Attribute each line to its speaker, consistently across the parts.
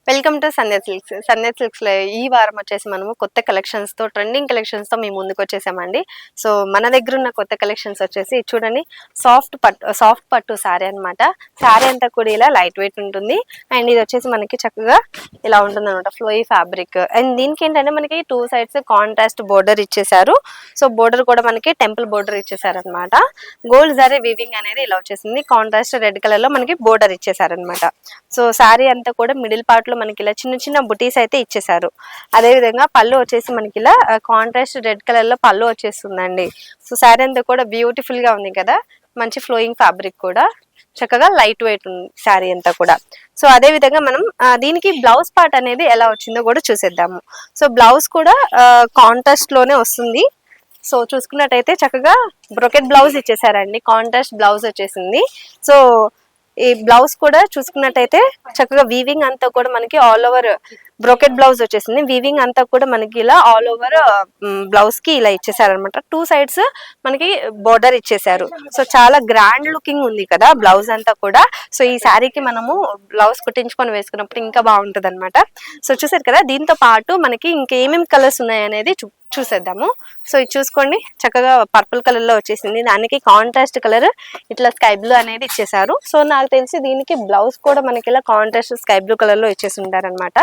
Speaker 1: Welcome to Sandhya silks. Sandhya సిల్క్స్‌లో ఈ వారం వచ్చేసి మనము కొత్త కలెక్షన్స్‌తో ట్రెండింగ్ కలెక్షన్స్‌తో మీ ముందుకు వచ్చేసామండి. సో మన దగ్గర ఉన్న కొత్త కలెక్షన్స్ వచ్చేసి చూడండి, సాఫ్ట్ పట్టు సారీ అన్నమాట. సారీ అంతా కూడా ఇలా లైట్ వెయిట్ ఉంటుంది. అండ్ ఇది వచ్చేసి మనకి చక్కగా ఇలా ఉంటుందన్నమాట, ఫ్లోయీ ఫ్యాబ్రిక్. అండ్ దీనికి ఏంటంటే మనకి టూ సైడ్స్ కాంట్రాస్ట్ బోర్డర్ ఇచ్చేసారు. సో బోర్డర్ కూడా మనకి టెంపుల్ బోర్డర్ ఇచ్చేసారు అనమాట. గోల్డ్ జరీ వీవింగ్ అనేది ఇలా వచ్చేసింది. కాంట్రాస్ట్ రెడ్ కలర్ లో మనకి బోర్డర్ ఇచ్చేసారు అనమాట. సో సారీ అంతా కూడా మిడిల్ పార్ట్ లో మనకి ఇలా చిన్న చిన్న బుటీస్ అయితే ఇచ్చేసారు. అదే విధంగా పళ్ళు వచ్చేసి మనకి ఇలా కాంట్రాస్ట్ రెడ్ కలర్ లో పళ్ళు వచ్చేస్తుందండి. సో సారీ అంతా కూడా బ్యూటిఫుల్ గా ఉంది కదా, మంచి ఫ్లోయింగ్ ఫ్యాబ్రిక్ కూడా, చక్కగా లైట్ వెయిట్ ఉంది శారీ అంతా కూడా. సో అదే విధంగా మనం దీనికి బ్లౌజ్ పార్ట్ అనేది ఎలా వచ్చిందో కూడా చూసేద్దాము. సో బ్లౌజ్ కూడా కాంట్రాస్ట్ లోనే వస్తుంది. సో చూసుకున్నట్టయితే చక్కగా బ్రొకెట్ బ్లౌజ్ ఇచ్చేసారండి, కాంట్రాస్ట్ బ్లౌజ్ వచ్చేసింది. సో ఈ బ్లౌజ్ కూడా చూసుకున్నట్టయితే చక్కగా వీవింగ్ అంతా కూడా మనకి ఆల్ ఓవర్ బ్రోకెట్ బ్లౌజ్ వచ్చేసింది. వీవింగ్ అంతా కూడా మనకి ఇలా ఆల్ ఓవర్ బ్లౌజ్ కి ఇలా ఇచ్చేసారు అనమాట. టూ సైడ్స్ మనకి బోర్డర్ ఇచ్చేసారు. సో చాలా గ్రాండ్ లుకింగ్ ఉంది కదా బ్లౌజ్ అంతా కూడా. సో ఈ శారీకి మనము బ్లౌజ్ కుట్టించుకొని వేసుకున్నప్పుడు ఇంకా బాగుంటది అనమాట. సో చూసారు కదా, దీంతో పాటు మనకి ఇంకేమేమి కలర్స్ ఉన్నాయి అనేది చూసేద్దాము. సో ఇది చూసుకోండి, చక్కగా పర్పుల్ కలర్ లో వచ్చేసింది. దానికి కాంట్రాస్ట్ కలర్ ఇట్లా స్కై బ్లూ అనేది ఇచ్చేసారు. సో నాకు తెలిసి దీనికి బ్లౌజ్ కూడా మనకి ఇలా కాంట్రాస్ట్ స్కై బ్లూ కలర్ లో ఇచ్చేసి ఉంటారనమాట.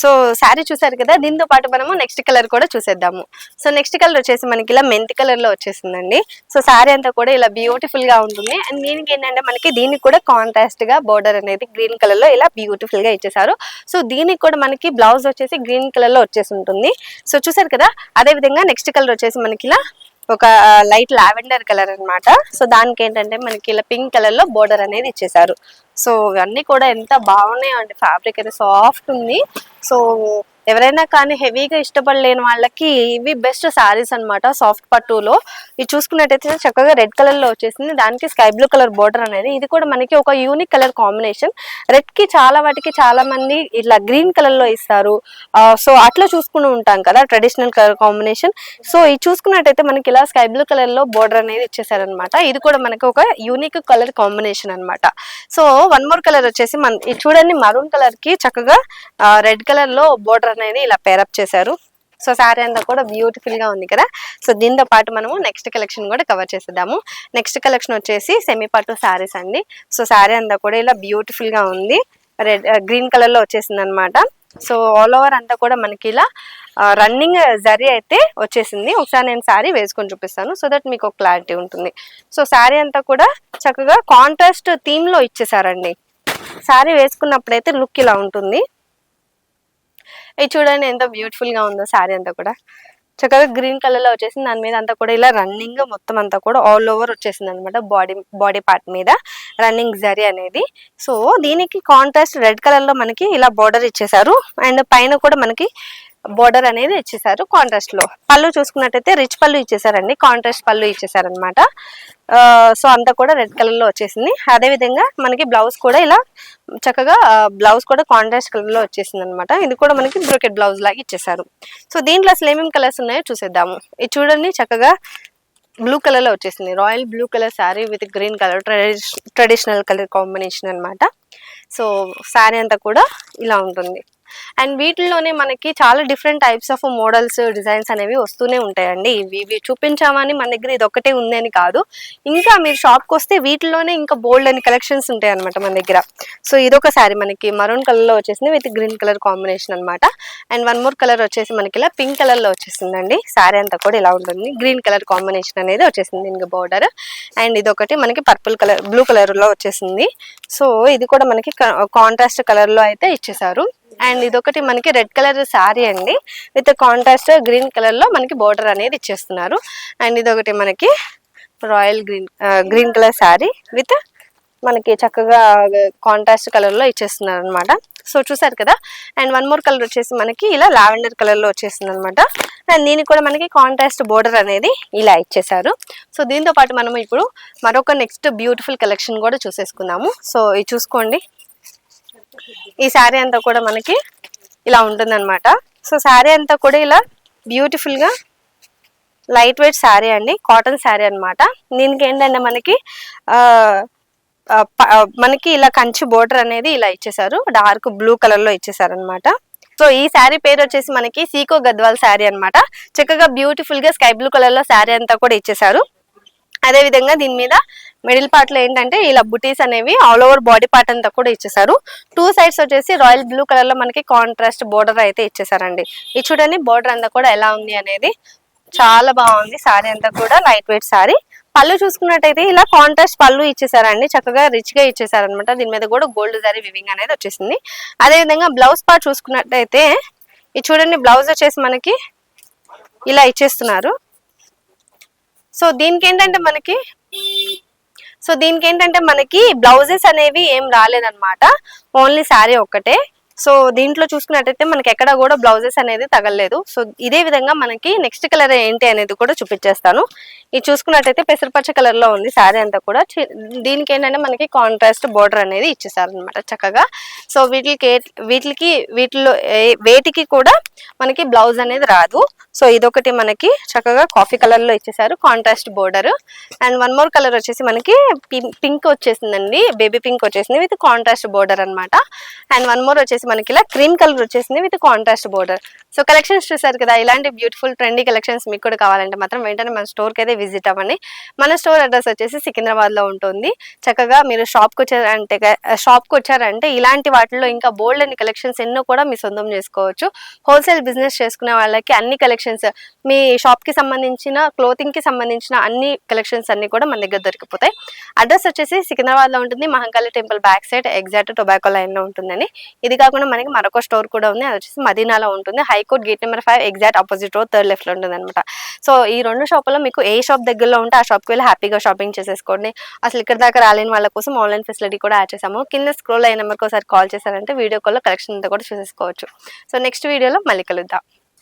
Speaker 1: సో శారీ చూసారు కదా, దీంతో పాటు మనము నెక్స్ట్ కలర్ కూడా చూసేద్దాము. సో నెక్స్ట్ కలర్ వచ్చేసి మనకి ఇలా మెంతి కలర్ లో వచ్చేసిందండి. సో శారీ అంతా కూడా ఇలా బ్యూటిఫుల్ గా ఉంటుంది. అండ్ దీనికి ఏంటంటే మనకి దీనికి కూడా కాంట్రాస్ట్ గా బోర్డర్ అనేది గ్రీన్ కలర్ లో ఇలా బ్యూటిఫుల్ గా ఇచ్చేసారు. సో దీనికి కూడా మనకి బ్లౌజ్ వచ్చేసి గ్రీన్ కలర్ లో వచ్చేసి ఉంటుంది. సో చూసారు కదా, అదే విధంగా నెక్స్ట్ కలర్ వచ్చేసి మనకి ఇలా ఒక లైట్ లావెండర్ కలర్ అన్నమాట. సో దానికి ఏంటంటే మనకి ఇలా పింక్ కలర్ లో బోర్డర్ అనేది ఇచ్చేసారు. సో ఇవన్నీ కూడా ఎంత బాగున్నాయి అంటే, ఫ్యాబ్రిక్ అయితే సాఫ్ట్ ఉంది. సో ఎవరైనా కానీ హెవీగా ఇష్టపడలేని వాళ్ళకి ఇవి బెస్ట్ శారీస్ అనమాట. సాఫ్ట్ పట్టులో ఇది చూసుకున్నట్టయితే చక్కగా రెడ్ కలర్ లో వచ్చేసింది. దానికి స్కై బ్లూ కలర్ బోర్డర్ అనేది, ఇది కూడా మనకి ఒక యూనిక్ కలర్ కాంబినేషన్. రెడ్ కి చాలా వాటికి చాలా మంది ఇట్లా గ్రీన్ కలర్ లో ఇస్తారు. సో అట్లా చూసుకుని ఉంటాం కదా ట్రెడిషనల్ కలర్ కాంబినేషన్. సో ఇది చూసుకున్నట్టయితే మనకి ఇలా స్కై బ్లూ కలర్ లో బోర్డర్ అనేది ఇచ్చేసారనమాట. ఇది కూడా మనకి ఒక యూనిక్ కలర్ కాంబినేషన్ అనమాట. సో వన్ మోర్ కలర్ వచ్చేసి ఇది చూడండి, మరూన్ కలర్ కి చక్కగా రెడ్ కలర్ లో బోర్డర్ అనేది ఇలా పేరప్ చేశారు. సో శారీ అంతా కూడా బ్యూటిఫుల్ గా ఉంది కదా. సో దీంతో పాటు మనము నెక్స్ట్ కలెక్షన్ కూడా కవర్ చేసేద్దాము. నెక్స్ట్ కలెక్షన్ వచ్చేసి సెమీ పట్టు శారీస్ అండి. సో శారీ అంతా కూడా ఇలా బ్యూటిఫుల్ గా ఉంది, రెడ్ గ్రీన్ కలర్ లో వచ్చేసింది అనమాట. సో ఆల్ ఓవర్ అంతా కూడా మనకి ఇలా రన్నింగ్ జరీ అయితే వచ్చేసింది. ఒకసారి నేను శారీ వేసుకొని చూపిస్తాను, సో దట్ మీకు ఒక క్లారిటీ ఉంటుంది. సో శారీ అంతా కూడా చక్కగా కాంట్రాస్ట్ థీమ్ లో ఇచ్చేసారండి. శారీ వేసుకున్నప్పుడైతే లుక్ ఇలా ఉంటుంది. ఇది చూడండి ఎంత బ్యూటిఫుల్ గా ఉందో. శారీ అంతా కూడా చక్కగా గ్రీన్ కలర్ లో వచ్చేసింది. దాని మీద అంతా కూడా ఇలా రన్నింగ్ మొత్తం అంతా కూడా ఆల్ ఓవర్ వచ్చేసింది అనమాట. బాడీ పార్ట్ మీద రన్నింగ్ జరీ అనేది. సో దీనికి కాంట్రాస్ట్ రెడ్ కలర్ లో మనకి ఇలా బోర్డర్ ఇచ్చేసారు. అండ్ పైన కూడా మనకి బోర్డర్ అనేది ఇచ్చేసారు కాంట్రాస్ట్ లో. పళ్ళు చూసుకున్నట్టయితే రిచ్ పళ్ళు ఇచ్చేసారండి, కాంట్రాస్ట్ పళ్ళు ఇచ్చేసారనమాట. సో అంతా కూడా రెడ్ కలర్ లో వచ్చేసింది. అదే విధంగా మనకి బ్లౌజ్ కూడా ఇలా చక్కగా బ్లౌజ్ కూడా కాంట్రాస్ట్ కలర్ లో వచ్చేసింది అనమాట. ఇది కూడా మనకి బ్రోకెట్ బ్లౌజ్ లాగా ఇచ్చేసారు. సో దీంట్లో అసలు ఏమేమి కలర్స్ ఉన్నాయో చూసేద్దాము. ఇది చూడండి, చక్కగా బ్లూ కలర్ లో వచ్చేసింది. Royal blue colour sari with green colour, traditional colour combination అనమాట. సో శారీ అంతా కూడా ఇలా ఉంటుంది. అండ్ వీటిల్లోనే మనకి చాలా different types of models, designs అనేవి వస్తూనే ఉంటాయండి. ఇవి చూపించామని మన దగ్గర ఇది ఒక్కటే ఉంది అని కాదు, ఇంకా మీరు షాప్కి వస్తే వీటిలోనే ఇంకా బోల్డ్ అని కలెక్షన్స్ ఉంటాయి అనమాట మన దగ్గర. సో ఇదొక శారీ మనకి మరూన్ కలర్ లో వచ్చేసింది విత్ గ్రీన్ కలర్ కాంబినేషన్ అనమాట. అండ్ వన్ మోర్ కలర్ వచ్చేసి మనకి ఇలా పింక్ కలర్ లో వచ్చేసిందండి. శారీ అంతా కూడా ఇలా ఉంటుంది, గ్రీన్ కలర్ కాంబినేషన్ అనేది వచ్చేసింది దీనికి బోర్డర్. అండ్ ఇదొకటి మనకి పర్పుల్ కలర్, బ్లూ కలర్ లో వచ్చేసింది. సో ఇది కూడా మనకి కాంట్రాస్ట్ కలర్ లో అయితే ఇచ్చేసారు. అండ్ ఇదొకటి మనకి రెడ్ కలర్ శారీ అండి, విత్ కాంట్రాస్ట్ గ్రీన్ కలర్ లో మనకి బోర్డర్ అనేది ఇచ్చేస్తున్నారు. అండ్ ఇదొకటి మనకి royal green colour sari with మనకి చక్కగా కాంట్రాస్ట్ కలర్ లో ఇచ్చేస్తున్నారు అనమాట. సో చూసారు కదా. అండ్ వన్ మోర్ కలర్ వచ్చేసి మనకి ఇలా లావెండర్ కలర్ లో వచ్చేస్తుంది అనమాట. అండ్ దీనికి కూడా మనకి కాంట్రాస్ట్ బోర్డర్ అనేది ఇలా ఇచ్చేసారు. సో దీంతో పాటు మనం ఇప్పుడు మరొక నెక్స్ట్ బ్యూటిఫుల్ కలెక్షన్ కూడా చూసేసుకుందాము. సో ఇది చూసుకోండి, ఈ శారీ అంతా కూడా మనకి ఇలా ఉంటుంది అనమాట. సో శారీ అంతా కూడా ఇలా బ్యూటిఫుల్ గా లైట్ వెయిట్ శారీ అండి, కాటన్ శారీ అనమాట. దీనికి ఏంటంటే మనకి మనకి ఇలా కంచి బోర్డర్ అనేది ఇలా ఇచ్చేసారు, డార్క్ బ్లూ కలర్ లో ఇచ్చేసారు అనమాట. సో ఈ శారీ పేరు వచ్చేసి మనకి సీకో గద్వాల్ శారీ అన్నమాట. చక్కగా బ్యూటిఫుల్ గా స్కై బ్లూ కలర్ లో శారీ అంతా కూడా ఇచ్చేసారు. అదే విధంగా దీని మీద మిడిల్ పార్ట్ లో ఏంటంటే ఇలా బుటీస్ అనేవి ఆల్ ఓవర్ బాడీ పార్ట్ అంతా కూడా ఇచ్చేసారు. టూ సైడ్స్ వచ్చేసి రాయల్ బ్లూ కలర్ లో మనకి కాంట్రాస్ట్ బోర్డర్ అయితే ఇచ్చేసారండి. ఇది చూడండి బోర్డర్ అంతా కూడా ఎలా ఉంది అనేది, చాలా బాగుంది. శారీ అంతా కూడా లైట్ వెయిట్ శారీ. పళ్ళు చూసుకున్నట్టయితే ఇలా కాంట్రాస్ట్ పళ్ళు ఇచ్చేసారండి, చక్కగా రిచ్ గా ఇచ్చేసారనమాట. దీని మీద కూడా గోల్డ్ జరీ వివింగ్ అనేది వచ్చేసింది. అదే విధంగా బ్లౌజ్ పార్ట్ చూసుకున్నట్టయితే ఇది చూడండి, బ్లౌజ్ వచ్చేసి మనకి ఇలా ఇచ్చేస్తున్నారు. సో దీనికి ఏంటంటే మనకి బ్లౌజెస్ అనేవి ఏం రాలేదన్నమాట, ఓన్లీ శారీ ఒక్కటే. సో దీంట్లో చూసుకున్నట్టయితే మనకి ఎక్కడ కూడా బ్లౌజెస్ అనేది తగలలేదు. సో ఇదే విధంగా మనకి నెక్స్ట్ కలర్ ఏంటి అనేది కూడా చూపించేస్తాను. ఇది చూసుకున్నట్టయితే పెసరపచ్చ కలర్ లో ఉంది శారీ అంతా కూడా. దీనికి ఏంటంటే మనకి కాంట్రాస్ట్ బోర్డర్ అనేది ఇచ్చేసారు అనమాట చక్కగా. సో వీటిలో వేటికి కూడా మనకి బ్లౌజ్ అనేది రాదు. సో ఇదొకటి మనకి చక్కగా కాఫీ కలర్ లో ఇచ్చేసారు, contrast border. And one more colour వచ్చేసి మనకి పింక్ వచ్చేసిందండి, బేబీ పింక్ వచ్చేసింది విత్ కాంట్రాస్ట్ బోర్డర్ అనమాట. అండ్ వన్ మోర్ వచ్చేసి మనకి ఇలా క్రీమ్ కలర్ వచ్చేసింది with contrast border. So collections చూసారు కదా, ఇలాంటి బ్యూటిఫుల్ ట్రెండీ కలెక్షన్స్ మీకు కూడా కావాలంటే మాత్రం వెంటనే మన స్టోర్ కి అయితే విజిట్ అవ్వండి. మన స్టోర్ అడ్రస్ వచ్చేసి సికింద్రాబాద్ లో ఉంటుంది. చక్కగా మీరు షాప్ కి వచ్చారంటే ఇలాంటి వాటిల్లో ఇంకా బోల్డ్ అన్ని కలెక్షన్స్ ఎన్నో కూడా మీ సొంతం చేసుకోవచ్చు. హోల్సేల్ బిజినెస్ చేసుకునే వాళ్ళకి అన్ని కలెక్షన్స్, మీ షాప్ కి సంబంధించిన క్లోతింగ్ కి సంబంధించిన అన్ని కలెక్షన్స్ అన్ని కూడా మన దగ్గర దొరికిపోతాయి. అడ్రస్ వచ్చేసి సికింద్రాబాద్ లో ఉంటుంది, Mahankali temple back side exact tobacco line లో ఉంటుందని. ఇది కాకుండా మనకి మరొక స్టోర్ కూడా ఉంది, అది వచ్చేసి మదీనాలో ఉంటుంది, high court gate number 5 exact opposite road third left లో ఉంటుంది అనమాట. సో ఈ రెండు షాపుల్లో మీకు ఏ షాప్ దగ్గరలో ఉంటే ఆ షాప్కి వెళ్ళి హ్యాపీగా షాపింగ్ చేసేసుకోండి. అసలు ఇక్కడ దాకా రాలేని వాళ్ళ కోసం ఆన్లైన్ ఫెసిలిటీ కూడా యాడ్ చేసాము. కింద స్క్రోల్ అయిన నెంబర్కి ఒకసారి కాల్ చేశారంటే వీడియో కాల్లో కలెక్షన్ అంతా కూడా చూసేసుకోవచ్చు. సో నెక్స్ట్ వీడియోలో మళ్ళీ కలుద్దాం.